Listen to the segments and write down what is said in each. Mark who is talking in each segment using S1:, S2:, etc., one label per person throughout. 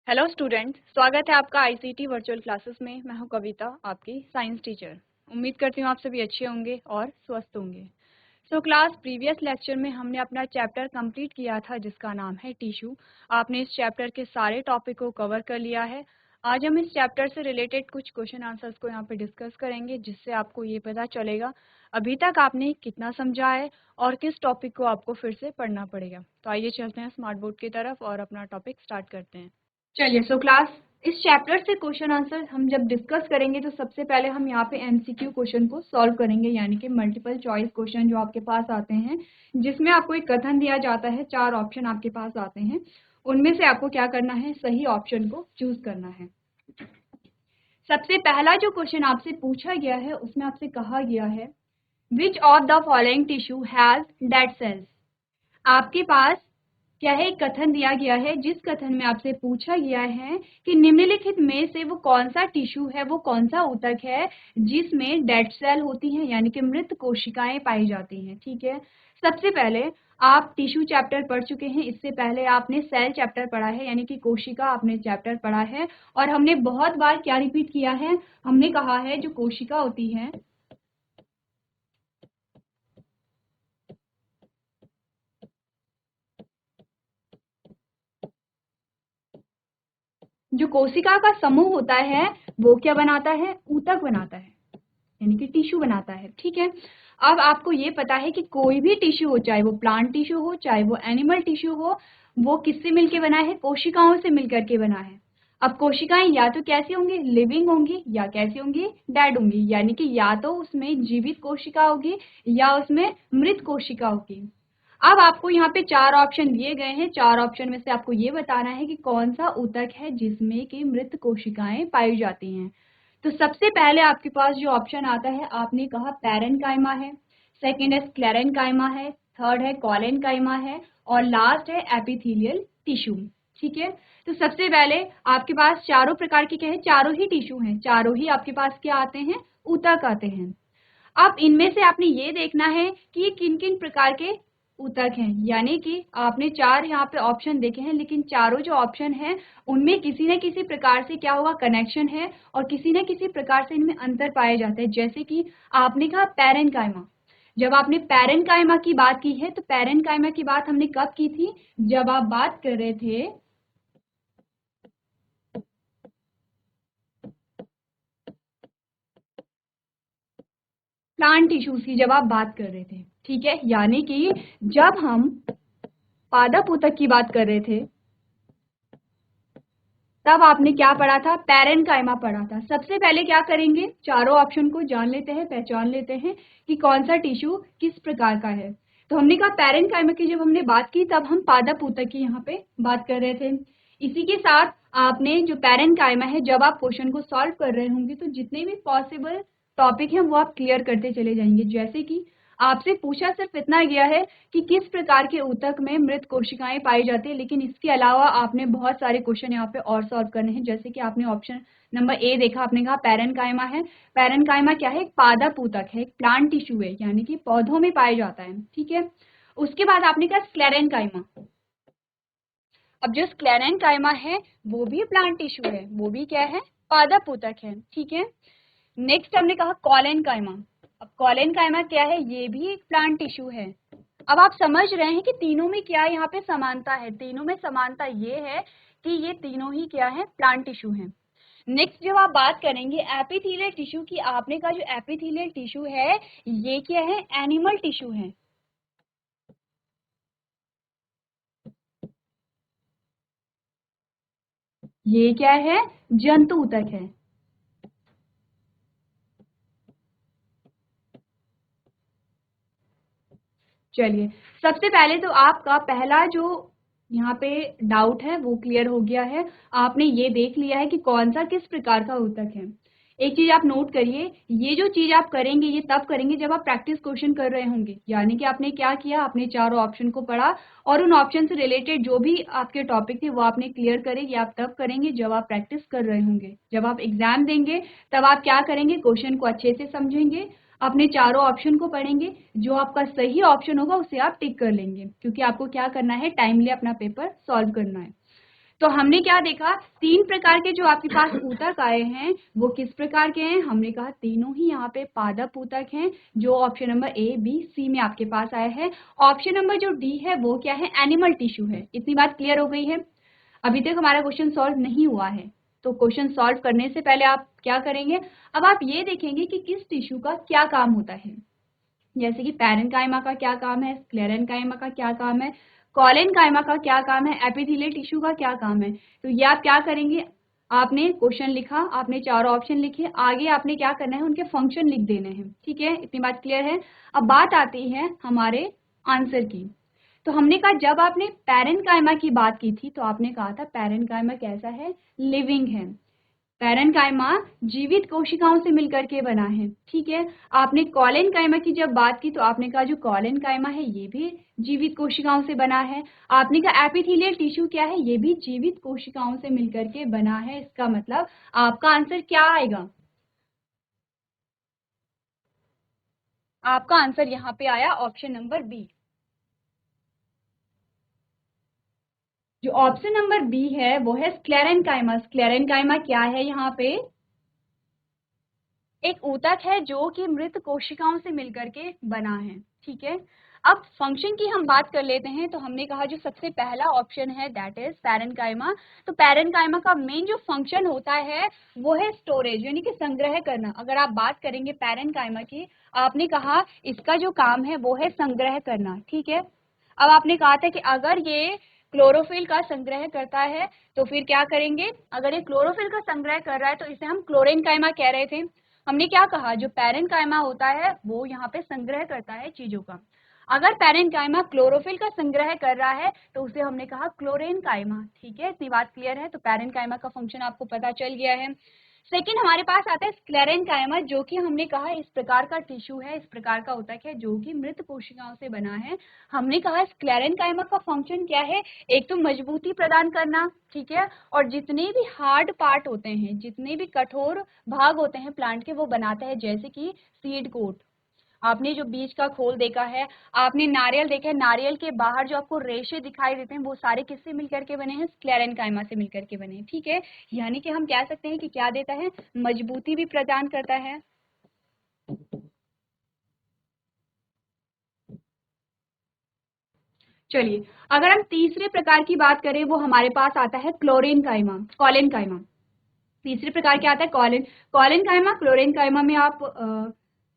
S1: Hello student, स्वागत है आपका आईसीटी वर्चुअल क्लासेस में। मैं हूं कविता, आपकी साइंस टीचर। उम्मीद करती हूं आप सभी अच्छे होंगे और स्वस्थ होंगे। क्लास प्रीवियस लेक्चर में हमने अपना चैप्टर कंप्लीट किया था जिसका नाम है टिश्यू। आपने इस चैप्टर के सारे टॉपिक को कवर कर लिया है। आज हम इस चैप्टर से रिलेटेड कुछ क्वेश्चन आंसर्स को यहाँ पे डिस्कस करेंगे, जिससे आपको ये पता चलेगा अभी तक आपने कितना समझा है और किस टॉपिक को आपको फिर से पढ़ना पड़ेगा। तो आइए चलते हैं स्मार्ट बोर्ड की तरफ और अपना टॉपिक स्टार्ट करते हैं। चलिए क्लास इस चैप्टर से क्वेश्चन आंसर हम जब डिस्कस करेंगे तो सबसे पहले हम यहाँ पे एमसीक्यू क्वेश्चन को सॉल्व करेंगे, यानी कि मल्टीपल चॉइस क्वेश्चन जो आपके पास आते हैं, जिसमें आपको एक कथन दिया जाता है, 4 ऑप्शन आपके पास आते हैं, उनमें से आपको क्या करना है, सही ऑप्शन को चूज करना है। सबसे पहला जो क्वेश्चन आपसे पूछा गया है उसमें आपसे कहा गया है which of the following tissue has dead cells. आपके पास क्या है, एक कथन दिया गया है, जिस कथन में आपसे पूछा गया है कि निम्नलिखित में से वो कौन सा टिश्यू है, वो कौन सा ऊतक है जिसमें डेड सेल होती हैं, यानी कि मृत कोशिकाएं पाई जाती हैं। ठीक है, सबसे पहले आप टिश्यू चैप्टर पढ़ चुके हैं, इससे पहले आपने सेल चैप्टर पढ़ा है, यानी कि कोशिका आपने चैप्टर पढ़ा है। और हमने बहुत बार क्या रिपीट किया है, हमने कहा है जो कोशिका होती है, जो कोशिका का समूह होता है वो क्या बनाता है, ऊतक बनाता है, यानी कि टिश्यू बनाता है। ठीक है, अब आपको ये पता है कि कोई भी टिश्यू हो, चाहे वो प्लांट टिश्यू हो, चाहे वो एनिमल टिश्यू हो, वो किससे मिलके बना है, कोशिकाओं से मिलकर के बना है। अब कोशिकाएं या तो कैसी होंगी, लिविंग होंगी, या कैसी होंगी, डेड होंगी, यानी कि या तो उसमें जीवित कोशिका होगी या उसमें मृत कोशिका होगी। अब आपको यहाँ पे 4 ऑप्शन दिए गए हैं, 4 ऑप्शन में से आपको ये बताना है कि कौन सा ऊतक है जिसमें कि मृत कोशिकाएं पाई जाती हैं। तो सबसे पहले आपके पास जो ऑप्शन आता है, आपने कहा पैरेनकाइमा है, सेकंड है स्क्लेरेनकाइमा है, थर्ड है कॉलेनकाइमा है, और लास्ट है एपिथेलियल टिश्यू। ठीक है, तो सबसे पहले आपके पास चारों प्रकार के क्या है, चारों ही टिश्यू हैं, चारों ही आपके पास क्या आते हैं, ऊतक आते हैं। अब इनमें से आपने ये देखना है कि ये किन किन प्रकार के ऊतक हैं, यानी कि आपने 4 यहाँ पे ऑप्शन देखे हैं, लेकिन चारों जो ऑप्शन हैं उनमें किसी न किसी प्रकार से क्या होगा, कनेक्शन है, और किसी न किसी प्रकार से इनमें अंतर पाए जाते हैं। जैसे कि आपने कहा पैरेनकाइमा, जब आपने पैरेनकाइमा की बात की है, तो पैरेनकाइमा की बात हमने कब की थी, जब आप बात कर रहे थे प्लांट टिश्यूज की, जब आप बात कर रहे थे। ठीक है, यानी कि जब हम पादप ऊतक की बात कर रहे थे तब आपने क्या पढ़ा था, पैरेनकाइमा पढ़ा था। सबसे पहले क्या करेंगे, चारों ऑप्शन को जान लेते हैं, पहचान लेते हैं कि कौन सा टिश्यू किस प्रकार का है। तो हमने कहा पैरेनकाइमा की जब हमने बात की तब हम पादप ऊतक की यहाँ पे बात कर रहे थे। इसी के साथ आपने जो पैरेनकाइमा है, जब आप क्वेश्चन को सॉल्व कर रहे होंगे तो जितने भी पॉसिबल टॉपिक हैं वो आप क्लियर करते चले जाएंगे। जैसे कि आपसे पूछा सिर्फ इतना गया है कि किस प्रकार के ऊतक में मृत कोशिकाएं पाई जाती है, लेकिन इसके अलावा आपने बहुत सारे क्वेश्चन यहाँ पे और सॉल्व करने हैं। जैसे कि आपने ऑप्शन नंबर ए देखा, आपने कहा पैरेनकाइमा है। पैरेनकाइमा क्या है, एक पादप ऊतक है, एक प्लांट टिश्यू है, यानी कि पौधों में पाया जाता है। ठीक है, उसके बाद आपने कहा स्क्लेरेनकाइमा। अब जो स्क्लेरेनकाइमा है वो भी प्लांट टिश्यू है, वो भी क्या है, पादप ऊतक है। ठीक है, नेक्स्ट हमने कहा कॉलेनकाइमा। अब कॉलेनकाइमा क्या है, ये भी एक प्लांट टिश्यू है। अब आप समझ रहे हैं कि तीनों में क्या यहाँ पे समानता है, तीनों में समानता ये है कि ये तीनों ही क्या है, प्लांट टिश्यू हैं। नेक्स्ट जब आप बात करेंगे एपिथेलियल टिश्यू की, आपने कहा जो एपिथेलियल टिश्यू है ये क्या है, एनिमल टिश्यू है। ये क्या है, जंतु ऊतक है। चलिए, सबसे पहले तो आपका पहला जो यहाँ पे डाउट है वो क्लियर हो गया है। आपने ये देख लिया है कि कौन सा किस प्रकार का ऊतक है। एक चीज आप नोट करिए, ये जो चीज आप करेंगे ये तब करेंगे जब आप प्रैक्टिस क्वेश्चन कर रहे होंगे, यानी कि आपने क्या किया, आपने चारों ऑप्शन को पढ़ा और उन ऑप्शन से रिलेटेड जो भी आपके टॉपिक थे वो आपने क्लियर करे। ये आप तब करेंगे जब आप प्रैक्टिस कर रहे होंगे। जब आप एग्जाम देंगे तब आप क्या करेंगे, क्वेश्चन को अच्छे से समझेंगे, अपने चारों ऑप्शन को पढ़ेंगे, जो आपका सही ऑप्शन होगा उसे आप टिक कर लेंगे, क्योंकि आपको क्या करना है, टाइमली अपना पेपर सॉल्व करना है। तो हमने क्या देखा, 3 प्रकार के जो आपके पास ऊतक आए हैं वो किस प्रकार के हैं, हमने कहा तीनों ही यहाँ पे पादप ऊतक हैं, जो option number A B C में आपके पास आया है। ऑप्शन नंबर जो डी है वो क्या है, एनिमल टिश्यू है। इतनी बात क्लियर हो गई है। अभी तक हमारा क्वेश्चन सॉल्व नहीं हुआ है, तो क्वेश्चन सॉल्व करने से पहले आप क्या करेंगे, अब आप ये देखेंगे कि किस टिश्यू का क्या काम होता है। जैसे कि पैरेन्काइमा का क्या काम है, स्क्लेरेन्काइमा का क्या काम है, कॉलेनकाइमा का क्या काम है, एपिथेलियल टिश्यू का क्या काम है। तो ये आप क्या करेंगे, आपने क्वेश्चन लिखा, आपने चारों ऑप्शन लिखे, आगे आपने क्या करना है, उनके फंक्शन लिख देने हैं। ठीक है, इतनी बात क्लियर है। अब बात आती है हमारे आंसर की। तो हमने कहा जब आपने पैरेन्काइमा की बात की थी तो आपने कहा था पैरेन्काइमा कैसा है, लिविंग है। पैरेन्काइमा जीवित कोशिकाओं से मिलकर के बना है। ठीक है, आपने कॉलेनकाइमा की जब बात की तो आपने कहा जो कॉलेनकाइमा है ये भी जीवित कोशिकाओं से बना है। आपने कहा एपिथेलियल टिश्यू क्या है, ये भी जीवित कोशिकाओं से मिलकर के बना है। इसका मतलब आपका आंसर क्या आएगा, आपका आंसर यहाँ पे आया ऑप्शन नंबर बी। जो ऑप्शन नंबर बी है वो है स्क्लेरेन्काइमा। स्क्लेरेन्काइमा क्या है, यहाँ पे एक ऊतक है जो कि मृत कोशिकाओं से मिलकर के बना है। ठीक है, अब फंक्शन की हम बात कर लेते हैं। तो हमने कहा जो सबसे पहला ऑप्शन है दैट इज पैरेन्काइमा। तो पैरेन्काइमा का मेन जो फंक्शन होता है वो है स्टोरेज, यानी कि संग्रह करना। अगर आप बात करेंगे पैरेन्काइमा की, आपने कहा इसका जो काम है वो है संग्रह करना। ठीक है, अब आपने कहा था कि अगर ये क्लोरोफिल का संग्रह करता है तो फिर क्या करेंगे, अगर ये क्लोरोफिल का संग्रह कर रहा है तो इसे हम क्लोरेनकाइमा कह रहे थे। हमने क्या कहा, जो पैरेन्काइमा होता है वो यहाँ पे संग्रह करता है चीजों का। अगर पैरेन्काइमा क्लोरोफिल का संग्रह कर रहा है तो उसे हमने कहा क्लोरेनकाइमा। ठीक है, इतनी बात क्लियर है। तो पैरेन्काइमा का फंक्शन आपको पता चल गया है। सेकेंड हमारे पास आता है स्क्लेरेन्काइमा, जो कि हमने कहा इस प्रकार का टिश्यू है, इस प्रकार का ऊतक है जो कि मृत कोशिकाओं से बना है। हमने कहा स्क्लेरेन्काइमा का फंक्शन क्या है, एक तो मजबूती प्रदान करना। ठीक है, और जितने भी हार्ड पार्ट होते हैं, जितने भी कठोर भाग होते हैं प्लांट के, वो बनाता है। जैसे कि सीड कोट, आपने जो बीज का खोल देखा है, आपने नारियल देखा है, नारियल के बाहर जो आपको रेशे दिखाई देते हैं वो सारे किससे मिलकर के बने हैं, स्क्लेरेन्काइमा से मिलकर के बने हैं। ठीक है, यानी कि हम कह सकते हैं कि क्या देता है, मजबूती भी प्रदान करता है। चलिए, अगर हम तीसरे प्रकार की बात करें वो हमारे पास आता है क्लोरेनकाइमा, कॉलेनकाइमा। तीसरे प्रकार क्या आता है, कॉलेनकाइमा। क्लोरेनकाइमा में आप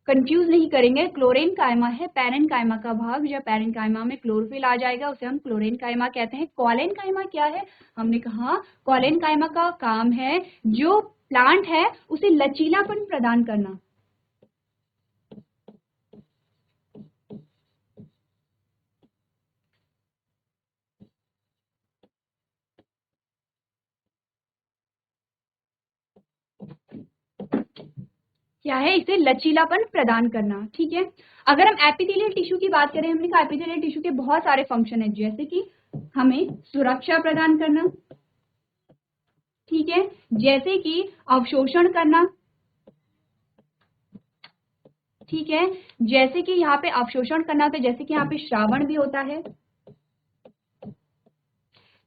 S1: कंफ्यूज नहीं करेंगे, क्लोरेनकाइमा है पैरेन्काइमा का भाग। जब पैरेन्काइमा में क्लोरोफिल आ जाएगा उसे हम क्लोरेनकाइमा कहते हैं। कॉलेनकाइमा क्या है, हमने कहा कॉलेनकाइमा का काम है जो प्लांट है उसे लचीलापन प्रदान करना। क्या है, इसे लचीलापन प्रदान करना। ठीक है, अगर हम एपिथेलियल टिश्यू की बात करें, हमने कहा एपिथेलियल टिश्यू के बहुत सारे फंक्शन है, जैसे कि हमें सुरक्षा प्रदान करना। ठीक है, जैसे कि अवशोषण करना। ठीक है, जैसे कि यहाँ पे अवशोषण करना होता है, जैसे कि यहाँ पे श्रावण भी होता है।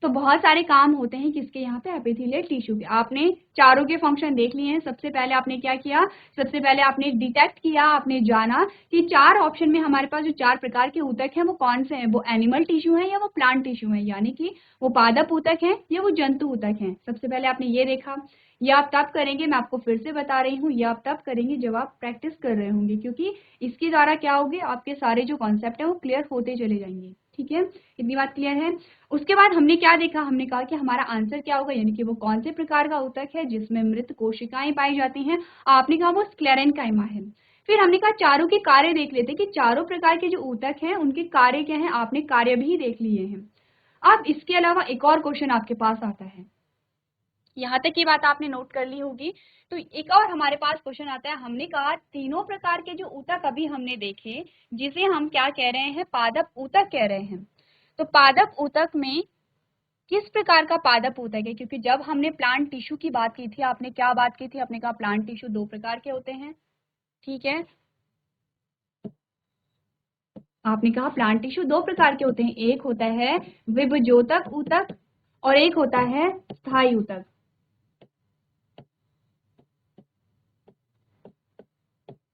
S1: तो बहुत सारे काम होते हैं किसके, यहाँ पे एपिथेलियल टिश्यू के। आपने चारों के फंक्शन देख लिए हैं। सबसे पहले आपने क्या किया, सबसे पहले आपने डिटेक्ट किया, आपने जाना कि 4 ऑप्शन में हमारे पास जो 4 प्रकार के ऊतक हैं वो कौन से हैं, वो एनिमल टिश्यू है या वो प्लांट टिश्यू है, यानी कि वो पादप ऊतक है या वो जंतु ऊतक है। सबसे पहले आपने ये देखा। ये आप तब करेंगे, मैं आपको फिर से बता रही हूँ, ये आप तब करेंगे जब आप प्रैक्टिस कर रहे होंगे, क्योंकि इसके द्वारा क्या होगी, आपके सारे जो कॉन्सेप्ट है वो क्लियर होते चले जाएंगे। ठीक है, इतनी बात क्लियर है। उसके बाद हमने क्या देखा, हमने कहा कि हमारा आंसर क्या होगा, यानी कि वो कौन से प्रकार का ऊतक है जिसमें मृत कोशिकाएं पाई जाती हैं। आपने कहा वो स्क्लेरेन्काइमा है। फिर हमने कहा चारों के कार्य देख लेते कि चारों प्रकार के जो ऊतक हैं उनके कार्य क्या हैं, आपने कार्य भी देख लिए हैं। अब इसके अलावा एक और क्वेश्चन आपके पास आता है, यहाँ तक की बात आपने नोट कर ली होगी। तो एक और हमारे पास क्वेश्चन आता है। हमने कहा तीनों प्रकार के जो ऊतक अभी हमने देखे, जिसे हम क्या कह रहे हैं, पादप ऊतक कह रहे हैं। तो पादप ऊतक में किस प्रकार का पादप ऊतक है, क्योंकि जब हमने प्लांट टिश्यू की बात की थी, आपने क्या बात की थी, आपने कहा प्लांट टिश्यू 2 प्रकार के होते हैं। ठीक है, आपने कहा प्लांट टिश्यू 2 प्रकार के होते हैं, एक होता है विभजोतक ऊतक और एक होता है स्थायी ऊतक।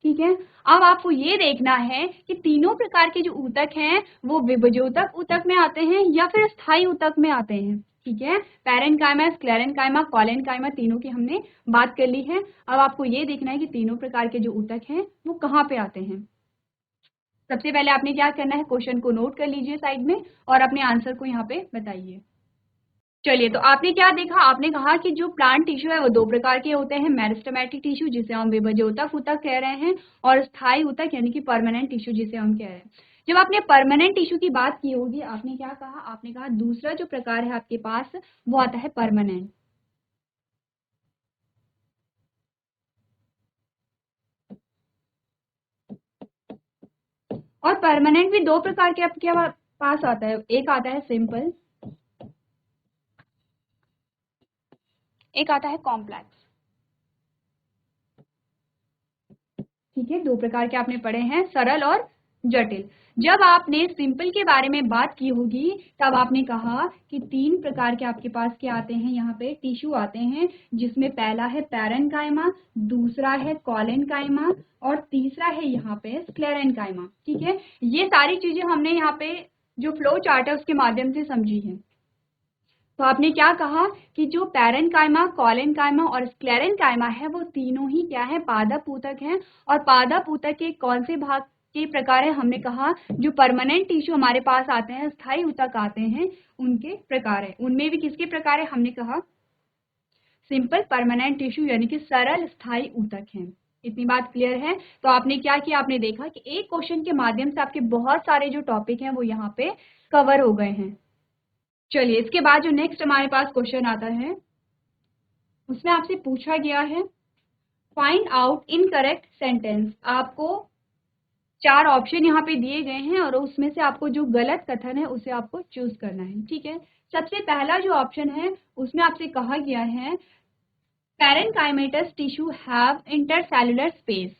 S1: ठीक है, अब आपको ये देखना है कि तीनों प्रकार के जो ऊतक हैं वो विभजोतक ऊतक में आते हैं या फिर स्थायी ऊतक में आते हैं। ठीक है, पैरेन्काइमा, स्क्लेरेन्काइमा, कॉलेन्काइमा तीनों की हमने बात कर ली है। अब आपको ये देखना है कि तीनों प्रकार के जो ऊतक हैं वो कहाँ पे आते हैं। सबसे पहले आपने क्या करना है, क्वेश्चन को नोट कर लीजिए साइड में और अपने आंसर को यहाँ पे बताइए। चलिए, तो आपने क्या देखा, आपने कहा कि जो प्लांट टिश्यू है वो दो प्रकार के होते हैं, मेरिस्टेमेटिक टिश्यू जिसे हम विभजोतक ऊतक कह रहे हैं और स्थायी ऊतक यानी कि परमानेंट टिश्यू जिसे हम कह रहे हैं। जब आपने परमानेंट टिश्यू की बात की होगी, आपने क्या कहा, आपने कहा दूसरा जो प्रकार है आपके पास वो आता है परमानेंट। और परमानेंट भी दो प्रकार के आपके पास आता है, एक आता है सिंपल, एक आता है कॉम्प्लेक्स। ठीक है, दो प्रकार के आपने पढ़े हैं, सरल और जटिल। जब आपने सिंपल के बारे में बात की होगी तब आपने कहा कि तीन प्रकार के आपके पास क्या आते हैं, यहाँ पे टिश्यू आते हैं, जिसमें पहला है पैरेन्काइमा, दूसरा है कॉलेन्काइमा और तीसरा है यहाँ पे स्क्लेरेन्काइमा। ठीक है, ये सारी चीजें हमने यहाँ पे जो फ्लो चार्ट है उसके माध्यम से समझी है। तो आपने क्या कहा कि जो पैरेन्काइमा, कॉलेन्काइमा और स्क्लेरेन्काइमा है वो तीनों ही क्या है, पादप ऊतक हैं। और पादप ऊतक के कौन से भाग के प्रकार है, हमने कहा जो परमानेंट टिश्यू हमारे पास आते हैं, स्थायी ऊतक आते हैं, उनके प्रकार है। उनमें भी किसके प्रकार है, हमने कहा सिंपल परमानेंट टिश्यू यानी कि सरल स्थायी ऊतक हैं। इतनी बात क्लियर है। तो आपने क्या किया, आपने देखा कि एक क्वेश्चन के माध्यम से आपके बहुत सारे जो टॉपिक हैं वो यहाँ पे कवर हो गए हैं। चलिए, इसके बाद जो नेक्स्ट हमारे पास क्वेश्चन आता है उसमें आपसे पूछा गया है फाइंड आउट इनकरेक्ट सेंटेंस। आपको चार ऑप्शन यहाँ पे दिए गए हैं और उसमें से आपको जो गलत कथन है उसे आपको चूज करना है। ठीक है, सबसे पहला जो ऑप्शन है उसमें आपसे कहा गया है parenchymatous tissue have intercellular space.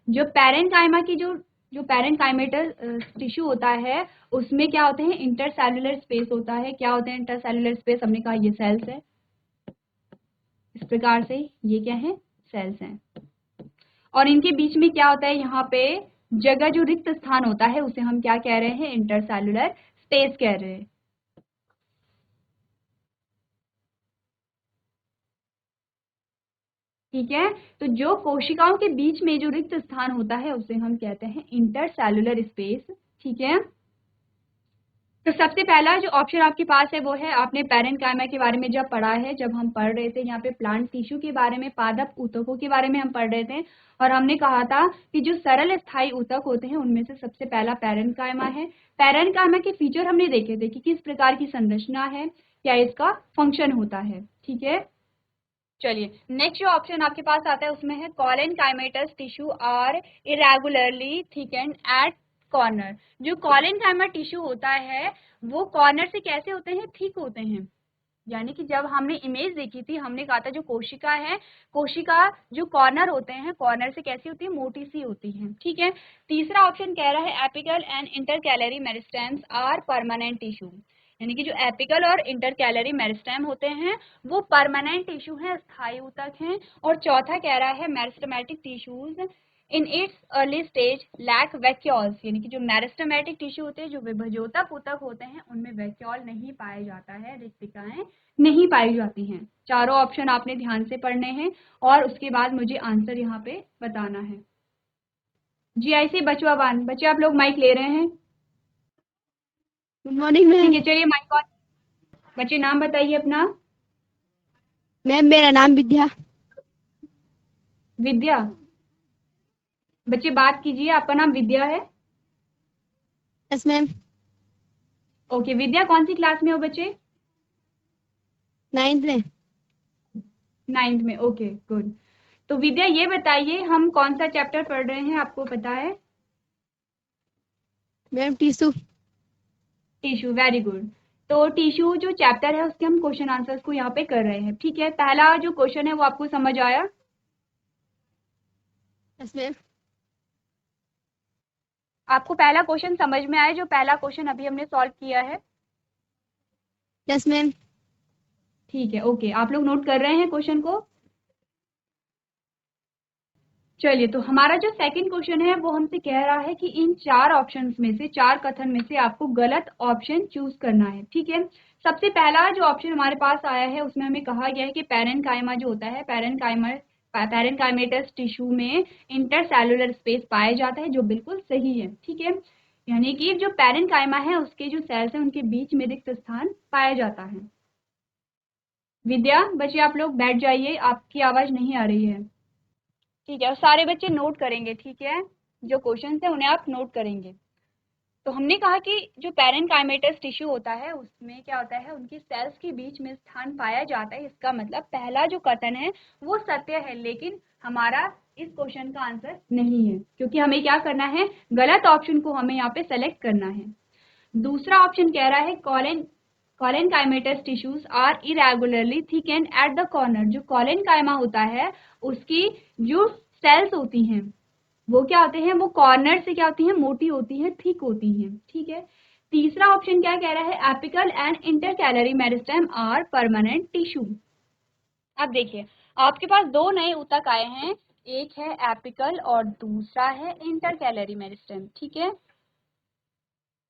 S1: जो पैरेन्काइमा की जो पैरेन्काइमेटस टिश्यू होता है उसमें क्या होते हैं, इंटरसेलुलर स्पेस होता है। क्या होते हैं इंटरसेलुलर स्पेस, हमने कहा ये सेल्स है, इस प्रकार से ये क्या है, सेल्स हैं। और इनके बीच में क्या होता है, यहाँ पे जगह जो रिक्त स्थान होता है उसे हम क्या कह रहे हैं, इंटरसेलुलर स्पेस कह रहे हैं। ठीक है, तो जो कोशिकाओं के बीच में जो रिक्त स्थान होता है उसे हम कहते हैं इंटरसेलुलर स्पेस। ठीक है, तो सबसे पहला जो ऑप्शन आपके पास है वो है, आपने पैरेन्काइमा के बारे में जब पढ़ा है, जब हम पढ़ रहे थे यहाँ पे प्लांट टिश्यू के बारे में, पादप ऊतकों के बारे में हम पढ़ रहे थे और हमने कहा था कि जो सरल स्थायी ऊतक होते हैं उनमें से सबसे पहला पैरेन्काइमा है। पैरेन्काइमा के फीचर हमने देखे थे कि किस प्रकार की संरचना है, क्या इसका फंक्शन होता है। ठीक है, चलिए नेक्स्ट जो ऑप्शन आपके पास आता है उसमें है collenchymatous tissue are irregularly thickened at corner. जो कॉलेन्काइमा टिश्यू होता है वो कॉर्नर से कैसे होते हैं, थिक होते हैं। यानी कि जब हमने इमेज देखी थी हमने कहा था जो कोशिका है, कोशिका जो कॉर्नर होते हैं, कॉर्नर से कैसी होती है, मोटी सी होती है। ठीक है, तीसरा ऑप्शन कह रहा है apical and intercalary meristems are permanent tissue. यानी कि जो एपिकल और इंटरकैलरी मेरिस्टेम होते हैं वो परमानेंट टिश्यू हैं, स्थायी ऊतक हैं। और चौथा कह रहा है meristematic tissues in its early stage lack vacuoles. यानी कि जो मेरिस्टेमेटिक टिश्यू होते हैं, जो विभजोतक ऊतक होते हैं, उनमें वैक्यूल नहीं पाया जाता है, रिक्तिकाएं नहीं पाई जाती हैं। चारों ऑप्शन आपने ध्यान से पढ़ने हैं और उसके बाद मुझे आंसर यहाँ पे बताना है। GIC बचवा बान, बच्चे आप लोग माइक ले रहे हैं?
S2: गुड मॉर्निंग
S1: ठीक
S2: मैम।
S1: है, चलिए माइक ऑन। बच्चे नाम बताइए अपना।
S2: मैम मेरा नाम विद्या।
S1: विद्या, बच्चे बात कीजिए, आपका नाम विद्या है?
S2: Yes ma'am.
S1: ओके, विद्या कौन सी क्लास में हो बच्चे?
S2: 9th में।
S1: 9th में, ओके गुड। तो विद्या ये बताइए हम कौन सा चैप्टर पढ़ रहे हैं, आपको पता है?
S2: Ma'am tissue.
S1: Tissue, very good. तो टिश्यू जो चैप्टर है उसके हम क्वेश्चन आंसर्स को यहाँ पे कर रहे हैं। ठीक है, पहला जो क्वेश्चन है वो आपको समझ आया?
S2: Yes ma'am.
S1: आपको पहला क्वेश्चन समझ में आया, जो पहला क्वेश्चन अभी हमने सॉल्व किया है?
S2: Yes ma'am.
S1: ठीक है, ओके, आप लोग नोट कर रहे हैं क्वेश्चन को। चलिए, तो हमारा जो सेकंड क्वेश्चन है वो हमसे कह रहा है कि इन 4 ऑप्शंस में से, 4 कथन में से आपको गलत ऑप्शन चूज करना है। ठीक है, सबसे पहला जो ऑप्शन हमारे पास आया है उसमें हमें कहा गया है कि पैरेन्काइमा जो होता है, पैरेन्काइमेटस टिश्यू में इंटरसेलुलर स्पेस पाया जाता है, जो बिल्कुल सही है। ठीक है, यानी कि जो पैरेन्काइमा है उसके जो सेल्स हैं उनके बीच में रिक्त स्थान पाया जाता है। विद्या, बच्चे आप लोग बैठ जाइए, आपकी आवाज नहीं आ रही है। ठीक है, और सारे बच्चे नोट करेंगे। ठीक है, जो क्वेश्चन है उन्हें आप नोट करेंगे। तो हमने कहा कि जो पैरेन्काइमेटस टिश्यू होता है उसमें क्या होता है, उनकी सेल्स के बीच में स्थान पाया जाता है। इसका मतलब पहला जो कथन है वो सत्य है, लेकिन हमारा इस क्वेश्चन का आंसर नहीं है, क्योंकि हमें क्या करना है, गलत ऑप्शन को हमें यहाँ पे सेलेक्ट करना है। दूसरा ऑप्शन कह रहा है collenchymatous tissues are irregularly thickened at the corner. जो कॉलेनकाइमा होता है उसकी जो सेल्स होती हैं वो क्या होते हैं, वो कॉर्नर से क्या होती हैं, मोटी होती हैं, थिक होती हैं। ठीक है, तीसरा ऑप्शन क्या कह रहा है, apical and intercalary meristem are permanent tissue. अब देखिए, आपके पास दो नए ऊतक आए हैं, एक है एपिकल और दूसरा है इंटरकैलरी मेरिस्टेम। ठीक है,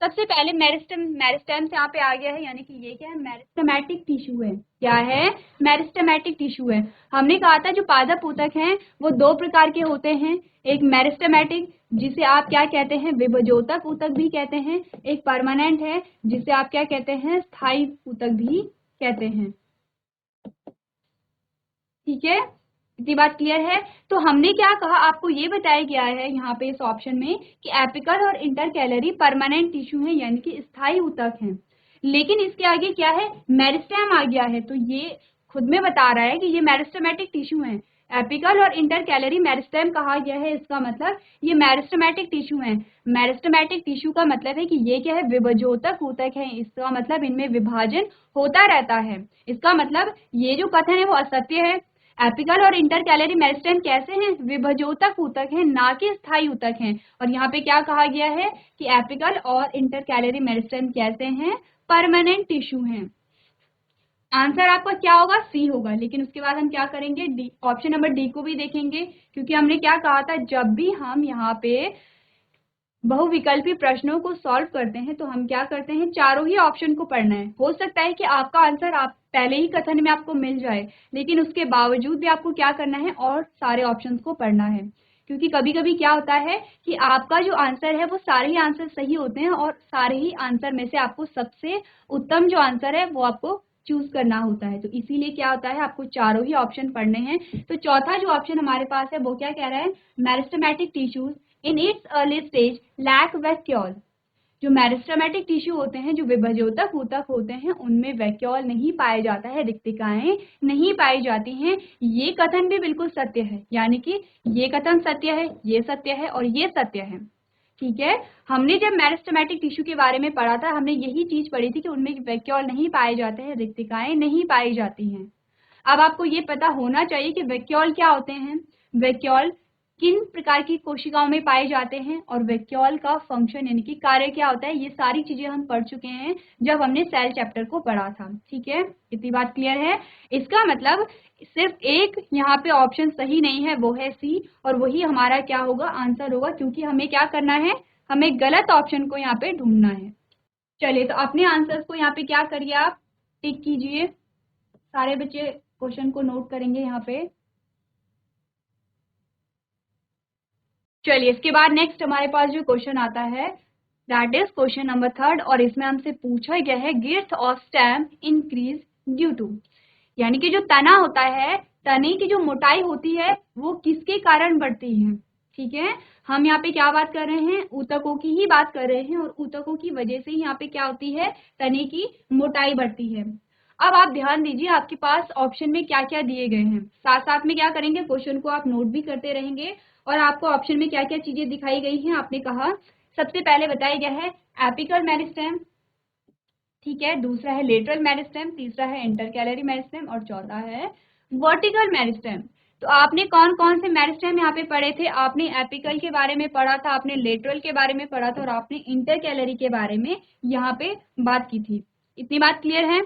S1: सबसे पहले मेरिस्टेम से यहाँ पे आ गया है, यानी कि ये क्या है, मेरिस्टेमेटिक टिश्यू है। क्या है, मेरिस्टेमेटिक टिश्यू है। हमने कहा था जो पादप ऊतक हैं वो 2 प्रकार के होते हैं, एक मेरिस्टेमेटिक जिसे आप क्या कहते हैं, विभजोतक ऊतक भी कहते हैं, एक परमानेंट है जिसे आप क्या कहते हैं, स्थायी ऊतक भी कहते हैं। ठीक है, इतनी बात क्लियर है। तो हमने क्या कहा, आपको ये बताया गया है यहाँ पे इस ऑप्शन में कि एपिकल और इंटरकैलरी परमानेंट टिश्यू है, यानी कि स्थायी ऊतक हैं। लेकिन इसके आगे क्या है, मेरिस्टेम आ गया है, तो ये खुद में बता रहा है कि ये मेरिस्टेमेटिक टिश्यू है। एपिकल और इंटरकैलरी मेरिस्टेम कहा गया है, इसका मतलब ये मेरिस्टेमेटिक टिश्यू है। मेरिस्टेमेटिक टिश्यू का मतलब है कि ये क्या है, विभजोतक ऊतक है, इसका मतलब इनमें विभाजन होता रहता है। इसका मतलब ये जो कथन है वो असत्य है। एपिकल और इंटरकैलरी मेरिस्टेम कैसे हैं, विभजोतक ऊतक हैं, ना कि स्थायी ऊतक हैं। और यहाँ पे क्या कहा गया है कि एपिकल और इंटरकैलरी मेरिस्टेम कैसे हैं, परमानेंट टिश्यू हैं। आंसर आपका क्या होगा, सी होगा। लेकिन उसके बाद हम क्या करेंगे, डी, ऑप्शन नंबर डी को भी देखेंगे, क्योंकि हमने क्या कहा था, जब भी हम यहाँ पे बहुविकल्पी प्रश्नों को सॉल्व करते हैं तो हम क्या करते हैं, चारों ही ऑप्शन को पढ़ना है। हो सकता है कि आपका आंसर आप पहले ही कथन में आपको मिल जाए, लेकिन उसके बावजूद भी आपको क्या करना है, और सारे ऑप्शंस को पढ़ना है। क्योंकि कभी कभी क्या होता है कि आपका जो आंसर है वो सारे ही आंसर सही होते हैं, और सारे ही आंसर में से आपको सबसे उत्तम जो आंसर है वो आपको चूज करना होता है। तो इसीलिए क्या होता है, आपको चारों ही ऑप्शन पढ़ने हैं। तो चौथा जो ऑप्शन हमारे पास है वो क्या कह रहा है, meristematic tissues in its early stage lack vacuole. जो मेरिस्टेमेटिक टिश्यू होते हैं, जो विभजोतक ऊतक होते हैं, उनमें वैक्यूल नहीं पाया जाता है, रिक्तिकाएं नहीं पाई जाती हैं। ये कथन भी बिल्कुल सत्य है, यानी कि ये कथन सत्य है, ये सत्य है और ये सत्य है। ठीक है, हमने जब मेरिस्टेमेटिक टिश्यू के बारे में पढ़ा था, हमने यही चीज पढ़ी थी कि उनमें वैक्यूल नहीं पाए जाते हैं, रिक्तिकाएं नहीं पाई जाती हैं। अब आपको ये पता होना चाहिए कि वैक्यूल क्या होते हैं, वैक्यूल किन प्रकार की कोशिकाओं में पाए जाते हैं, और वैक्यूल का फंक्शन यानी कि कार्य क्या होता है, ये सारी चीजें हम पढ़ चुके हैं जब हमने सेल चैप्टर को पढ़ा था। ठीक है, इतनी बात क्लियर है। इसका मतलब सिर्फ एक यहाँ पे ऑप्शन सही नहीं है, वो है सी, और वही हमारा क्या होगा, आंसर होगा, क्योंकि हमें क्या करना है, हमें गलत ऑप्शन को यहाँ पे ढूंढना है। चलिए, तो अपने आंसर्स को यहाँ पे क्या करिए, आप टिक कीजिए। सारे बच्चे क्वेश्चन को नोट करेंगे यहाँ पे। चलिए, इसके बाद नेक्स्ट हमारे पास जो क्वेश्चन आता है दैट इज क्वेश्चन नंबर 3, और इसमें हमसे पूछा गया है girth of stem increase due to, यानी कि जो तना होता है, तने की जो मोटाई होती है वो किसके कारण बढ़ती है। ठीक है, हम यहाँ पे क्या बात कर रहे हैं, ऊतकों की ही बात कर रहे हैं, और ऊतकों की वजह से ही यहाँ पे क्या होती है, तने की मोटाई बढ़ती है। अब आप ध्यान दीजिए, आपके पास ऑप्शन में क्या क्या दिए गए हैं, साथ साथ में क्या करेंगे, क्वेश्चन को आप नोट भी करते रहेंगे, और आपको ऑप्शन में क्या क्या चीजें दिखाई गई हैं। आपने कहा सबसे पहले बताया गया है एपिकल मेरिस्टेम, ठीक है, दूसरा है लेटरल मेरिस्टेम, तीसरा है इंटरकैलरी मेरिस्टेम, और चौथा है वर्टिकल मेरिस्टेम। तो आपने कौन कौन से मेरिस्टेम यहाँ पे पढ़े थे, आपने एपिकल के बारे में पढ़ा था, आपने लेटरल के बारे में पढ़ा था, और आपने इंटरकैलरी के बारे में यहाँ पे बात की थी। इतनी बात क्लियर है।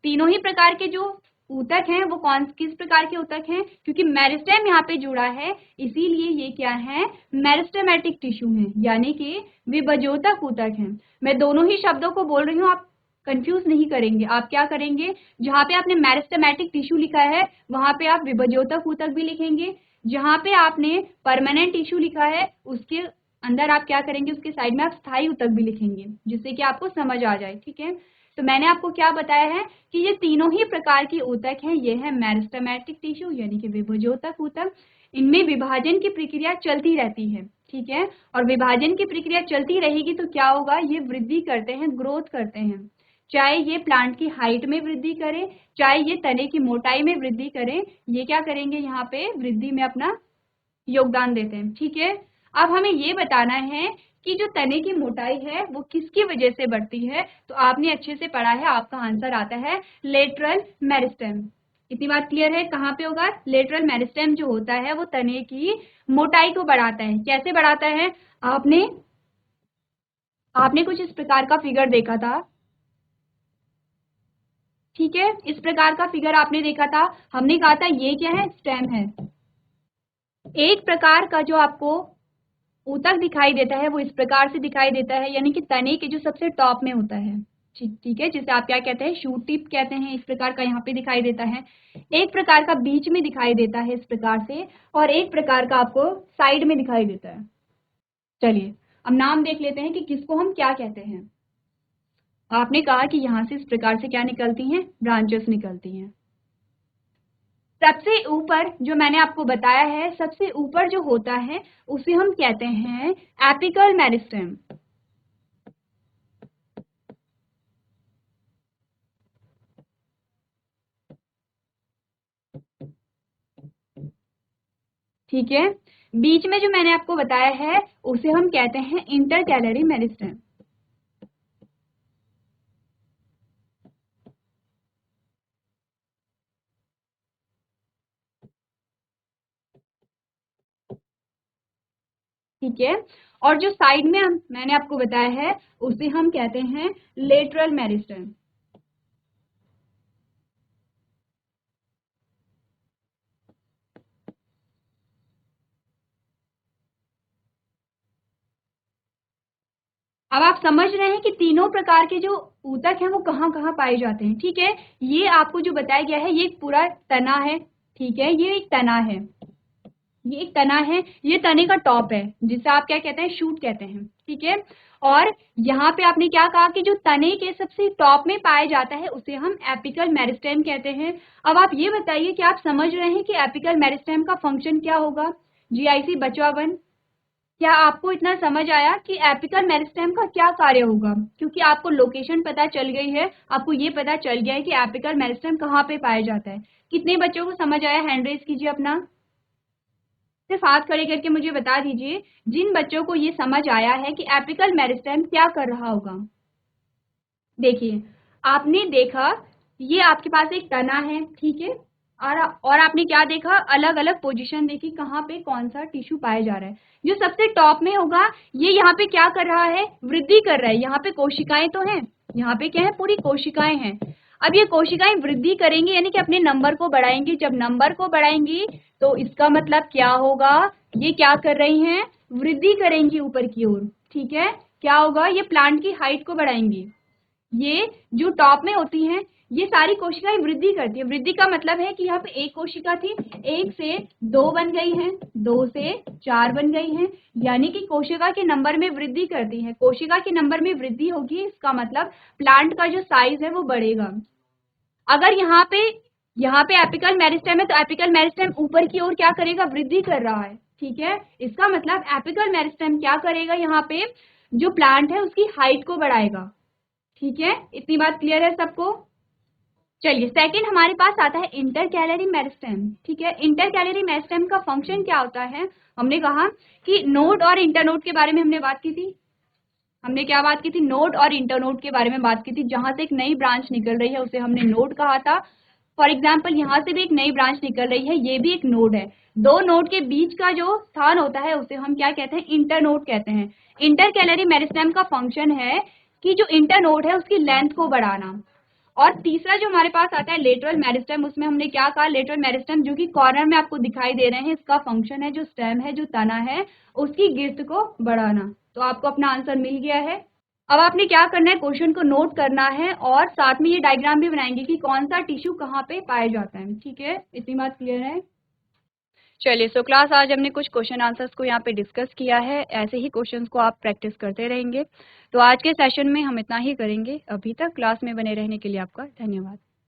S1: तीनों ही प्रकार के जो ऊतक हैं वो किस प्रकार के ऊतक हैं, क्योंकि मेरिस्टेम यहाँ पे जुड़ा है इसीलिए ये क्या है, मेरिस्टेमेटिक टिश्यू है, यानी कि विभजोतक ऊतक हैं। मैं दोनों ही शब्दों को बोल रही हूँ, आप कंफ्यूज नहीं करेंगे। आप क्या करेंगे, जहाँ पे आपने मेरिस्टेमेटिक टिश्यू लिखा है वहां पे आप विभजोतक ऊतक भी लिखेंगे, जहाँ पे आपने परमानेंट टिश्यू लिखा है उसके अंदर आप क्या करेंगे, उसके साइड में आप स्थायी ऊतक भी लिखेंगे, जिससे कि आपको समझ आ जाए। ठीक है, तो मैंने आपको क्या बताया है कि ये तीनों ही प्रकार की ऊतक हैं। ये है मेरिस्टेमेटिक टिश्यू यानी कि विभजोतक ऊतक। इनमें विभाजन की प्रक्रिया चलती रहती है। ठीक है, और विभाजन की प्रक्रिया चलती रहेगी तो क्या होगा, ये वृद्धि करते हैं, ग्रोथ करते हैं। चाहे ये प्लांट की हाइट में वृद्धि करें, चाहे ये तने की मोटाई में वृद्धि करें, ये क्या करेंगे, यहाँ पे वृद्धि में अपना योगदान देते हैं। ठीक है, अब हमें ये बताना है कि जो तने की मोटाई है वो किसकी वजह से बढ़ती है, तो आपने अच्छे से पढ़ा है, आपका आंसर आता है लेटरल मेरिस्टेम। इतनी बात क्लियर है, कहाँ पे होगा, लेटरल मेरिस्टेम जो होता है वो तने की मोटाई को बढ़ाता है। कैसे बढ़ाता है, आपने कुछ इस प्रकार का फिगर देखा था। ठीक है, इस प्रकार का फिगर आपने देखा था, हमने कहा था ये क्या है, स्टेम है। एक प्रकार का जो आपको ऊतक दिखाई देता है वो इस प्रकार से दिखाई देता है, यानी कि तने के जो सबसे टॉप में होता है। ठीक है, जिसे आप क्या कहते हैं, शूट टिप कहते हैं। इस प्रकार का यहाँ पे दिखाई देता है। एक प्रकार का बीच में दिखाई देता है इस प्रकार से, और एक प्रकार का आपको साइड में दिखाई देता है। चलिए अब नाम देख लेते हैं कि किसको हम क्या कहते हैं। आपने कहा कि यहाँ से इस प्रकार से क्या निकलती हैं, ब्रांचेस निकलती हैं। सबसे ऊपर जो मैंने आपको बताया है, सबसे ऊपर जो होता है उसे हम कहते हैं एपिकल मेरिस्टेम। ठीक है, बीच में जो मैंने आपको बताया है उसे हम कहते हैं इंटरकैलरी मेरिस्टेम। ठीक है, और जो साइड में मैंने आपको बताया है उसे हम कहते हैं लेटरल मेरिस्टेम। अब आप समझ रहे हैं कि तीनों प्रकार के जो ऊतक हैं वो कहाँ कहाँ पाए जाते हैं। ठीक है, ये आपको जो बताया गया है ये एक पूरा तना है। ठीक है, ये एक तना है, ये एक तना है, ये तने का टॉप है जिसे आप क्या कहते हैं, शूट कहते हैं। ठीक है, और यहाँ पे आपने क्या कहा कि जो तने के सबसे टॉप में पाया जाता है उसे हम एपिकल मेरिस्टेम कहते हैं। अब आप ये बताइए कि आप समझ रहे हैं कि एपिकल मेरिस्टेम का फंक्शन क्या होगा। जीआईसी बचवा 1, क्या आपको इतना समझ आया कि एपिकल मेरिस्टेम का क्या कार्य होगा, क्योंकि आपको लोकेशन पता चल गई है, आपको ये पता चल गया है कि एपिकल मेरिस्टेम कहाँ पे पाया जाता है। कितने बच्चों को समझ आया, हैंड रेज कीजिए अपना, सिर्फ हाथ खड़े करके मुझे बता दीजिए जिन बच्चों को ये समझ आया है कि एपिकल मेरिस्टेम क्या कर रहा होगा। देखिए, आपने देखा ये आपके पास एक तना है। ठीक है, और आपने क्या देखा, अलग अलग पोजीशन देखी कहाँ पे कौन सा टिश्यू पाया जा रहा है। जो सबसे टॉप में होगा ये यहाँ पे क्या कर रहा है, वृद्धि कर रहा है। यहाँ पे कोशिकाएं तो हैं, यहाँ पे क्या है, पूरी कोशिकाएं हैं। अब ये कोशिकाएं वृद्धि करेंगी यानी कि अपने नंबर को बढ़ाएंगी। जब नंबर को बढ़ाएंगी तो इसका मतलब क्या होगा, ये क्या कर रही हैं, वृद्धि करेंगी ऊपर की ओर। ठीक है, क्या होगा, ये प्लांट की हाइट को बढ़ाएंगी। ये जो टॉप में होती हैं ये सारी कोशिकाएं वृद्धि करती है। वृद्धि का मतलब है कि यहाँ पे एक कोशिका थी, 1 से 2 बन गई हैं, 2 से 4 बन गई हैं, यानी कि कोशिका के नंबर में वृद्धि करती है। कोशिका के नंबर में वृद्धि होगी, इसका मतलब प्लांट का जो साइज है वो बढ़ेगा। अगर यहाँ पे एपिकल मेरिस्टेम है तो एपिकल मेरिस्टेम ऊपर की ओर क्या करेगा, वृद्धि कर रहा है। ठीक है, इसका मतलब एपिकल मेरिस्टेम क्या करेगा, यहाँ पे जो प्लांट है उसकी हाइट को बढ़ाएगा। ठीक है, इतनी बात क्लियर है सबको। चलिए सेकंड हमारे पास आता है इंटरकैलरी मेरिस्टेम। ठीक है, इंटरकैलरी मेरिस्टेम का फंक्शन क्या होता है, हमने कहा कि नोड और इंटरनोड के बारे में हमने बात की थी। हमने क्या बात की थी, नोड और इंटरनोड के बारे में बात की थी। जहां से एक नई ब्रांच निकल रही है उसे हमने नोड कहा था। फॉर एग्जाम्पल यहाँ से भी एक नई ब्रांच निकल रही है, ये भी एक नोड है। दो नोड के बीच का जो स्थान होता है उसे हम क्या कहते हैं, इंटरनोड कहते हैं। इंटरकैलरी मेरिस्टेम का फंक्शन है कि जो इंटरनोड है उसकी लेंथ को बढ़ाना। और तीसरा जो हमारे पास आता है लेटरल मेरिस्टेम, उसमें हमने क्या कहा, लेटरल मेरिस्टेम जो कि कॉर्नर में आपको दिखाई दे रहे हैं, इसका फंक्शन है जो स्टेम है, जो तना है, उसकी गिर्द को बढ़ाना। तो आपको अपना आंसर मिल गया है। अब आपने क्या करना है, क्वेश्चन को नोट करना है और साथ में ये डायग्राम भी बनाएंगे कि कौन सा टिश्यू कहाँ पे पाया जाता है। ठीक है, इतनी बात क्लियर है। चलिए, सो क्लास आज हमने कुछ क्वेश्चन आंसर्स को यहाँ पे डिस्कस किया है। ऐसे ही क्वेश्चंस को आप प्रैक्टिस करते रहेंगे। तो आज के सेशन में हम इतना ही करेंगे। अभी तक क्लास में बने रहने के लिए आपका धन्यवाद।